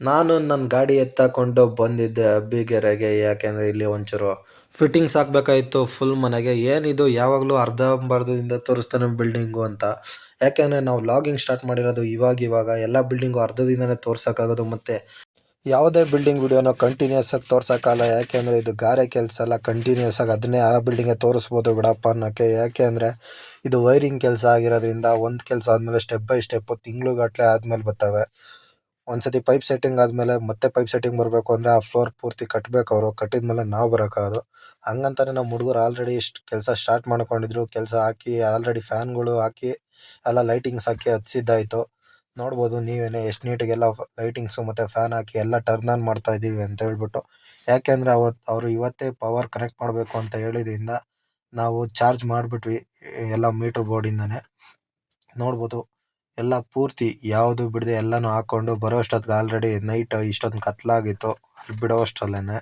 ನಾನು ನನ್ನ ಗಾಡಿ ಎತ್ತಕೊಂಡು ಬಂದಿದ್ದೆ ಅಬ್ಬಿಗೆರೆಗೆ. ಯಾಕೆಂದರೆ ಇಲ್ಲಿ ಒಂಚೂರು ಫಿಟ್ಟಿಂಗ್ಸ್ ಹಾಕ್ಬೇಕಾಗಿತ್ತು ಫುಲ್ ಮನೆಗೆ. ಏನಿದು ಯಾವಾಗಲೂ ಅರ್ಧಂಬರ್ಧದಿಂದ ತೋರಿಸ್ತಾನೆ ಬಿಲ್ಡಿಂಗು ಅಂತ. ಯಾಕೆಂದರೆ ನಾವು ಲಾಗಿಂಗ್ ಸ್ಟಾರ್ಟ್ ಮಾಡಿರೋದು ಇವಾಗ ಎಲ್ಲ ಬಿಲ್ಡಿಂಗು ಅರ್ಧದಿಂದನೇ ತೋರ್ಸೋಕ್ಕಾಗೋದು. ಮತ್ತು ಯಾವುದೇ ಬಿಲ್ಡಿಂಗ್ ವಿಡಿಯೋನ ಕಂಟಿನ್ಯೂಸ್ ಆಗಿ ತೋರ್ಸೋಕ್ಕಲ್ಲ. ಯಾಕೆಂದರೆ ಇದು ಗಾರೆ ಕೆಲಸ ಎಲ್ಲ ಕಂಟಿನ್ಯೂಸ್ ಆಗಿ ಅದನ್ನೇ ಆ ಬಿಲ್ಡಿಂಗೇ ತೋರಿಸ್ಬೋದು ಬಿಡಪ್ಪ ಅನ್ನೋಕ್ಕೆ. ಯಾಕೆಂದರೆ ಇದು ವೈರಿಂಗ್ ಕೆಲಸ ಆಗಿರೋದ್ರಿಂದ ಒಂದು ಕೆಲಸ ಆದಮೇಲೆ ಸ್ಟೆಪ್ ಬೈ ಸ್ಟೆಪ್ಪು ತಿಂಗಳುಗಟ್ಟಲೆ ಆದಮೇಲೆ ಬರ್ತವೆ. ಒಂದ್ಸತಿ ಪೈಪ್ ಸೆಟ್ಟಿಂಗ್ ಆದಮೇಲೆ ಮತ್ತೆ ಪೈಪ್ ಸೆಟ್ಟಿಂಗ್ ಬರಬೇಕು ಅಂದರೆ ಆ ಫ್ಲೋರ್ ಪೂರ್ತಿ ಕಟ್ಟಬೇಕು ಅವರು. ಕಟ್ಟಿದ ಮೇಲೆ ನಾವು ಬರೋಕ್ಕಾಗೋದು. ಹಂಗಂತಾನೆ ನಮ್ಮ ಹುಡುಗರು ಆಲ್ರೆಡಿ ಕೆಲಸ ಸ್ಟಾರ್ಟ್ ಮಾಡ್ಕೊಂಡಿದ್ರು. ಕೆಲಸ ಹಾಕಿ ಆಲ್ರೆಡಿ ಫ್ಯಾನ್ಗಳು ಹಾಕಿ ಎಲ್ಲ ಲೈಟಿಂಗ್ಸ್ ಹಾಕಿ ಹಚ್ಸಿದ್ದಾಯಿತು. ನೋಡ್ಬೋದು ನೀವೇನೇ ಎಷ್ಟು ನೀಟಾಗೆಲ್ಲ ಲೈಟಿಂಗ್ಸು ಮತ್ತು ಫ್ಯಾನ್ ಹಾಕಿ ಎಲ್ಲ ಟರ್ನ್ ಆನ್ ಮಾಡ್ತಾ ಇದ್ದೀವಿ ಅಂತ ಹೇಳ್ಬಿಟ್ಟು. ಯಾಕೆಂದರೆ ಅವರು ಇವತ್ತೇ ಪವರ್ ಕನೆಕ್ಟ್ ಮಾಡಬೇಕು ಅಂತ ಹೇಳಿದ್ರಿಂದ ನಾವು ಚಾರ್ಜ್ ಮಾಡಿಬಿಟ್ವಿ ಎಲ್ಲ ಮೀಟ್ರ್ ಬೋರ್ಡಿಂದನೇ. ನೋಡ್ಬೋದು ಎಲ್ಲ ಪೂರ್ತಿ ಯಾವುದು ಬಿಡದೆ ಎಲ್ಲನೂ ಹಾಕ್ಕೊಂಡು ಬರೋ ಅಷ್ಟೊತ್ತಿಗೆ ಆಲ್ರೆಡಿ ನೈಟ್ ಇಷ್ಟೊಂದು ಕತ್ಲಾಗಿತ್ತು ಅಲ್ಲಿ ಬಿಡೋ ಅಷ್ಟರಲ್ಲೇ.